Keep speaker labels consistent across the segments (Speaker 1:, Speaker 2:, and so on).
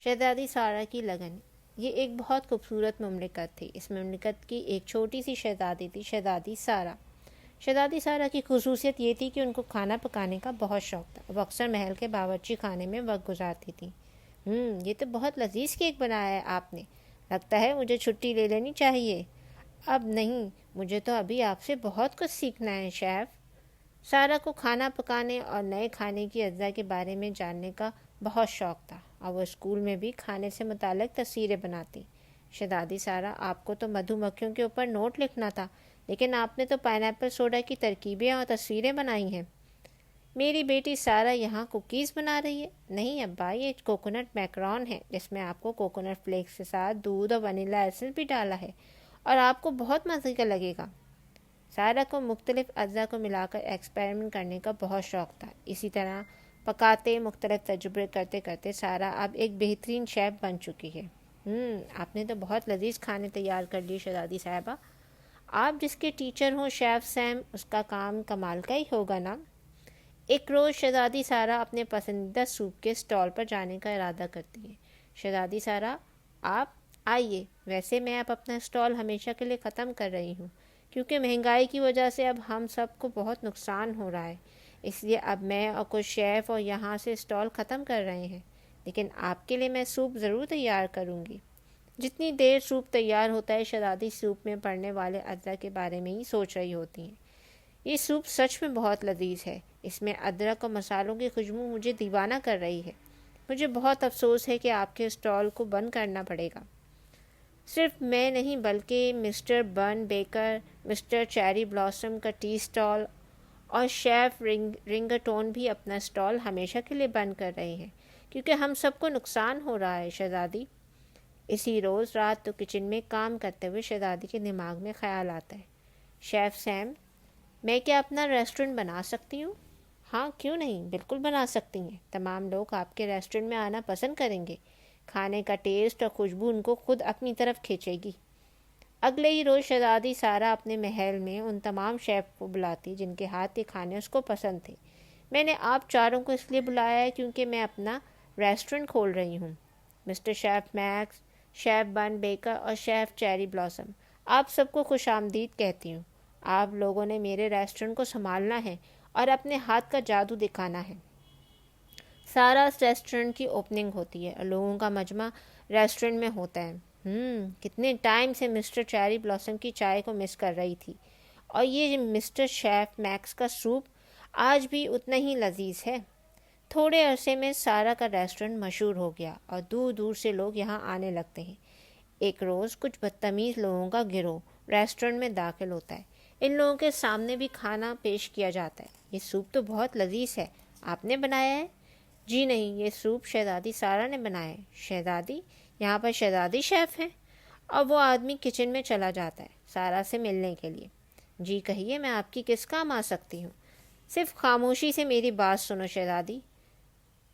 Speaker 1: شہزادی سارہ کی لگن۔ یہ ایک بہت خوبصورت مملکت تھی۔ اس مملکت کی ایک چھوٹی سی شہزادی تھی، شہزادی سارہ۔ شہزادی سارہ کی خصوصیت یہ تھی کہ ان کو کھانا پکانے کا بہت شوق تھا۔ وہ اکثر محل کے باورچی خانے میں وقت گزارتی تھیں۔ یہ تو بہت لذیذ کیک بنایا ہے آپ نے، لگتا ہے مجھے چھٹی لے لینی چاہیے۔ اب نہیں، مجھے تو ابھی آپ سے بہت کچھ سیکھنا ہے شیف۔ سارہ کو کھانا پکانے اور نئے کھانے کی اجزاء کے بارے میں جاننے کا بہت شوق تھا، اور وہ اسکول میں بھی کھانے سے متعلق تصویریں بناتی۔ شہزادی سارہ، آپ کو تو مدھو مکھیوں کے اوپر نوٹ لکھنا تھا، لیکن آپ نے تو پائن ایپل سوڈا کی ترکیبیں اور تصویریں بنائی ہیں۔ میری بیٹی سارہ یہاں کوکیز بنا رہی ہے۔ نہیں ابا، یہ کوکونٹ میکرون ہے، جس میں آپ کو کوکونٹ فلیکس کے ساتھ دودھ اور ونیلا ایسنس بھی ڈالا ہے، اور آپ کو بہت مزے کا لگے گا۔ سارہ کو مختلف اجزاء کو ملا کر ایکسپیریمنٹ کرنے کا بہت شوق تھا۔ اسی طرح پکاتے مختلف تجربے کرتے کرتے سارہ اب ایک بہترین شیف بن چکی ہے۔ آپ نے تو بہت لذیذ کھانے تیار کر لیے شہزادی صاحبہ۔ آپ جس کے ٹیچر ہوں شیف سیم، اس کا کام کمال کا ہی ہوگا نا۔ ایک روز شہزادی سارہ اپنے پسندیدہ سوپ کے اسٹال پر جانے کا ارادہ کرتی ہے۔ شہزادی سارہ، آپ آئیے، ویسے میں اب اپنا اسٹال ہمیشہ کے لیے ختم کر رہی ہوں، کیونکہ مہنگائی کی وجہ سے اب ہم سب کو بہت نقصان ہو رہا ہے۔ اس لیے اب میں اور کچھ شیف اور یہاں سے اسٹال ختم کر رہے ہیں، لیکن آپ کے لیے میں سوپ ضرور تیار کروں گی۔ جتنی دیر سوپ تیار ہوتا ہے، شہزادی سوپ میں پڑنے والے اجزاء کے بارے میں ہی سوچ رہی ہوتی ہیں۔ یہ سوپ سچ میں بہت لذیذ ہے۔ اس میں ادرک اور مسالوں کی خوشبو مجھے دیوانہ کر رہی ہے۔ مجھے بہت افسوس ہے کہ آپ کے اسٹال کو بند کرنا پڑے گا۔ صرف میں نہیں بلکہ Mr Burn Baker, Mr Cherry Blossom کا ٹی اسٹال اور شیف رنگٹون بھی اپنا اسٹال ہمیشہ کے لیے بند کر رہے ہیں، کیونکہ ہم سب کو نقصان ہو رہا ہے شہزادی۔ اسی روز رات تو کچن میں کام کرتے ہوئے شہزادی کے دماغ میں خیال آتا ہے، شیف سیم، میں کیا اپنا ریسٹورنٹ بنا سکتی ہوں؟ ہاں کیوں نہیں، بالکل بنا سکتی ہیں۔ تمام لوگ آپ کے ریسٹورنٹ میں آنا پسند کریں گے۔ کھانے کا ٹیسٹ اور خوشبو ان کو خود اپنی طرف کھینچے گی۔ اگلے ہی روز شہزادی سارہ اپنے محل میں ان تمام شیف کو بلاتی جن کے ہاتھ کے کھانے اس کو پسند تھے۔ میں نے آپ چاروں کو اس لیے بلایا ہے کیونکہ میں اپنا ریسٹورنٹ کھول رہی ہوں۔ Mr chef Max, chef Burn Baker اور شیف چیری بلاسم، آپ سب کو خوش آمدید کہتی ہوں۔ آپ لوگوں نے میرے ریسٹورنٹ کو سنبھالنا ہے اور اپنے ہاتھ کا جادو دکھانا ہے۔ سارا ریسٹورنٹ کی اوپننگ ہوتی ہے اور لوگوں کا مجمع ریسٹورنٹ میں ہوتا ہے۔ کتنے ٹائم سے مسٹر چیری بلاسم کی چائے کو مس کر رہی تھی، اور یہ مسٹر شیف میکس کا سوپ آج بھی اتنا ہی لذیذ ہے۔ تھوڑے عرصے میں سارا کا ریسٹورنٹ مشہور ہو گیا اور دور دور سے لوگ یہاں آنے لگتے ہیں۔ ایک روز کچھ بدتمیز لوگوں کا گروہ ریسٹورنٹ میں داخل ہوتا ہے۔ ان لوگوں کے سامنے بھی کھانا پیش کیا جاتا ہے۔ یہ سوپ تو بہت لذیذ ہے، آپ نے بنایا ہے؟ جی نہیں، یہ سوپ شہزادی سارہ نے بنایا ہے۔ شہزادی، یہاں پر شہزادی شیف ہیں؟ اور وہ آدمی کچن میں چلا جاتا ہے سارہ سے ملنے کے لیے۔ جی کہیے، میں آپ کی کس کام آ سکتی ہوں؟ صرف خاموشی سے میری بات سنو شہزادی۔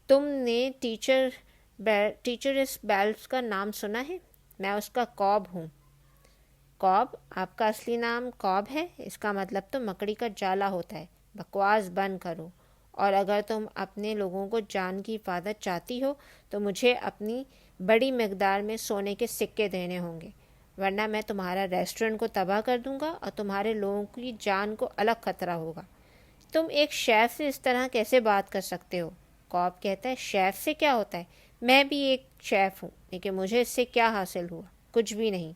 Speaker 1: تم نے ٹیچرس بیلٹس کا نام سنا ہے؟ میں اس کا کاب ہوں۔ کاب؟ آپ کا اصلی نام کاب ہے؟ اس کا مطلب تو مکڑی کا جالا ہوتا ہے۔ بکواس بند کرو، اور اگر تم اپنے لوگوں کو جان کی حفاظت چاہتی ہو تو مجھے اپنی بڑی مقدار میں سونے کے سکے دینے ہوں گے، ورنہ میں تمہارا ریسٹورنٹ کو تباہ کر دوں گا اور تمہارے لوگوں کی جان کو الگ خطرہ ہوگا۔ تم ایک شیف سے اس طرح کیسے بات کر سکتے ہو؟ کاب کہتا ہے، شیف سے کیا ہوتا ہے؟ میں بھی ایک شیف ہوں، لیکن مجھے اس سے کیا حاصل ہوا؟ کچھ بھی نہیں۔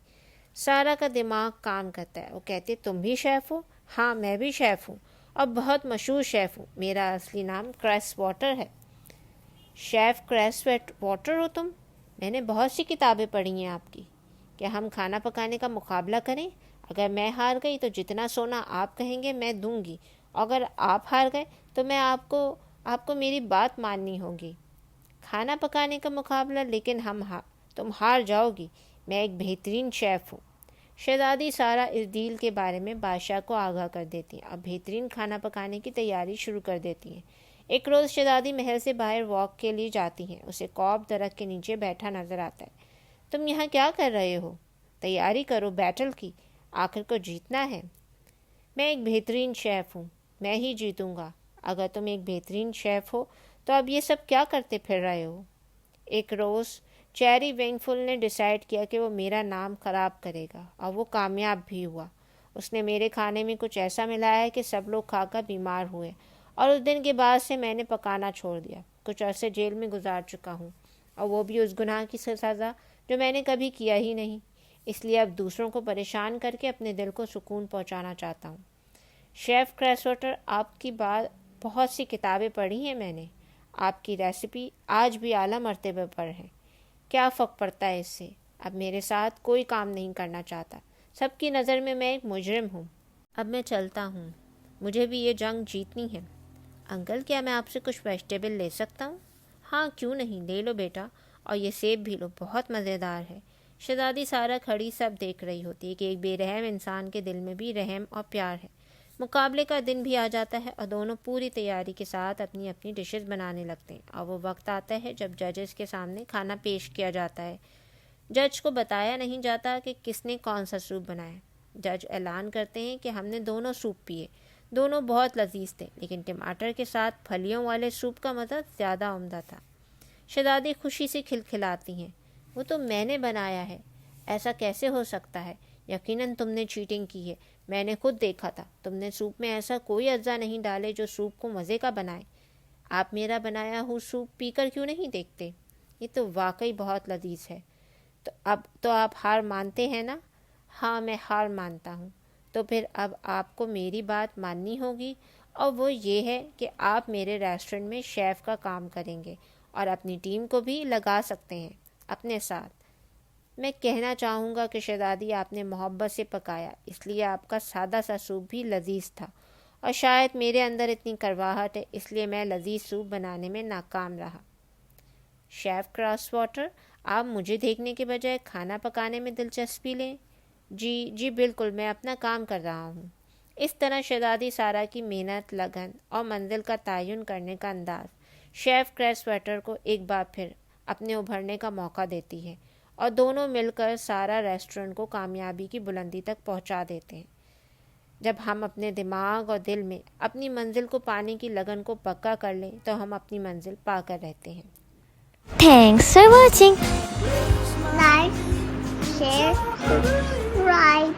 Speaker 1: سارا کا دماغ کام کرتا ہے۔ وہ کہتے، تم بھی شیف ہو؟ ہاں میں بھی شیف ہوں، اور بہت مشہور شیف ہوں۔ میرا اصلی نام کریس واٹر ہے۔ شیف کریس واٹر ہو تم؟ میں نے بہت سی کتابیں پڑھی ہیں آپ کی۔ کیا ہم کھانا پکانے کا مقابلہ کریں؟ اگر میں ہار گئی تو جتنا سونا آپ کہیں گے میں دوں گی، اگر آپ ہار گئے تو میں آپ کو میری بات ماننی ہوگی۔ کھانا پکانے کا مقابلہ، لیکن تم ہار جاؤ گی۔ میں ایک بہترین شیف ہوں۔ شہزادی سارہ اس ڈیل کے بارے میں بادشاہ کو آگاہ کر دیتی ہیں اور بہترین کھانا پکانے کی تیاری شروع کر دیتی ہیں۔ ایک روز شہزادی محل سے باہر واک کے لیے جاتی ہیں۔ اسے کاب درخت کے نیچے بیٹھا نظر آتا ہے۔ تم یہاں کیا کر رہے ہو؟ تیاری کرو بیٹل کی، آخر کو جیتنا ہے۔ میں ایک بہترین شیف ہوں، میں ہی جیتوں گا۔ اگر تم ایک بہترین شیف ہو تو اب یہ سب کیا کرتے پھر رہے ہو؟ ایک روز چیری ونگفل نے ڈیسائیڈ کیا کہ وہ میرا نام خراب کرے گا، اور وہ کامیاب بھی ہوا۔ اس نے میرے کھانے میں کچھ ایسا ملایا ہے کہ سب لوگ کھا کر بیمار ہوئے، اور اس دن کے بعد سے میں نے پکانا چھوڑ دیا۔ کچھ عرصے جیل میں گزار چکا ہوں، اور وہ بھی اس گناہ کی سزا جو میں نے کبھی کیا ہی نہیں۔ اس لیے اب دوسروں کو پریشان کر کے اپنے دل کو سکون پہنچانا چاہتا ہوں۔ شیف کریسواٹر، آپ کی بہت سی کتابیں پڑھی ہیں میں نے۔ آپ کی ریسیپی آج بھی اعلیٰ مرتبے پر ہے۔ کیا فرق پڑتا ہے اس سے؟ اب میرے ساتھ کوئی کام نہیں کرنا چاہتا۔ سب کی نظر میں ایک مجرم ہوں۔ اب میں چلتا ہوں، مجھے بھی یہ جنگ جیتنی ہے۔ انکل، کیا میں آپ سے کچھ ویجیٹیبل لے سکتا ہوں؟ ہاں، کیوں نہیں، لے لو بیٹا، اور یہ سیب بھی لو، بہت مزیدار ہے۔ شہزادی سارہ کھڑی سب دیکھ رہی ہوتی ہے کہ ایک بے رحم انسان کے دل میں بھی رحم اور پیار ہے۔ مقابلے کا دن بھی آ جاتا ہے اور دونوں پوری تیاری کے ساتھ اپنی اپنی ڈشز بنانے لگتے ہیں، اور وہ وقت آتا ہے جب ججز کے سامنے کھانا پیش کیا جاتا ہے۔ جج کو بتایا نہیں جاتا کہ کس نے کون سا سوپ بنایا۔ جج اعلان کرتے ہیں کہ ہم نے دونوں سوپ پیے، دونوں بہت لذیذ تھے، لیکن ٹماٹر کے ساتھ پھلیوں والے سوپ کا مزہ زیادہ عمدہ تھا۔ شہزادی خوشی سے کھلکھلاتی ہیں، وہ تو میں نے بنایا ہے، ایسا کیسے ہو سکتا ہے؟ یقیناً تم نے چیٹنگ کی ہے، میں نے خود دیکھا تھا، تم نے سوپ میں ایسا کوئی اجزا نہیں ڈالے جو سوپ کو مزے کا بنائے۔ آپ میرا بنایا ہوا سوپ پی کر کیوں نہیں دیکھتے؟ یہ تو واقعی بہت لذیذ ہے۔ تو آپ ہار مانتے ہیں نا؟ ہاں، میں ہار مانتا ہوں۔ تو پھر اب آپ کو میری بات ماننی ہوگی، اور وہ یہ ہے کہ آپ میرے ریسٹورنٹ میں شیف کا کام کریں گے، اور اپنی ٹیم کو بھی لگا سکتے ہیں اپنے ساتھ۔ میں کہنا چاہوں گا کہ شہزادی، آپ نے محبت سے پکایا، اس لیے آپ کا سادہ سا سوپ بھی لذیذ تھا، اور شاید میرے اندر اتنی کڑواہٹ ہے، اس لیے میں لذیذ سوپ بنانے میں ناکام رہا۔ شیف کریسواٹر، آپ مجھے دیکھنے کے بجائے کھانا پکانے میں دلچسپی لیں۔ جی بالکل، میں اپنا کام کر رہا ہوں۔ اس طرح شہزادی سارہ کی محنت، لگن اور منزل کا تعین کرنے کا انداز شیف کریسواٹر کو ایک بار پھر اپنے ابھرنے کا موقع دیتی ہے، اور دونوں مل کر سارہ ریسٹورنٹ کو کامیابی کی بلندی تک پہنچا دیتے ہیں۔ جب ہم اپنے دماغ اور دل میں اپنی منزل کو پانے کی لگن کو پکا کر لیں تو ہم اپنی منزل پا کر رہتے ہیں۔
Speaker 2: Thanks for watching. Like, share, subscribe.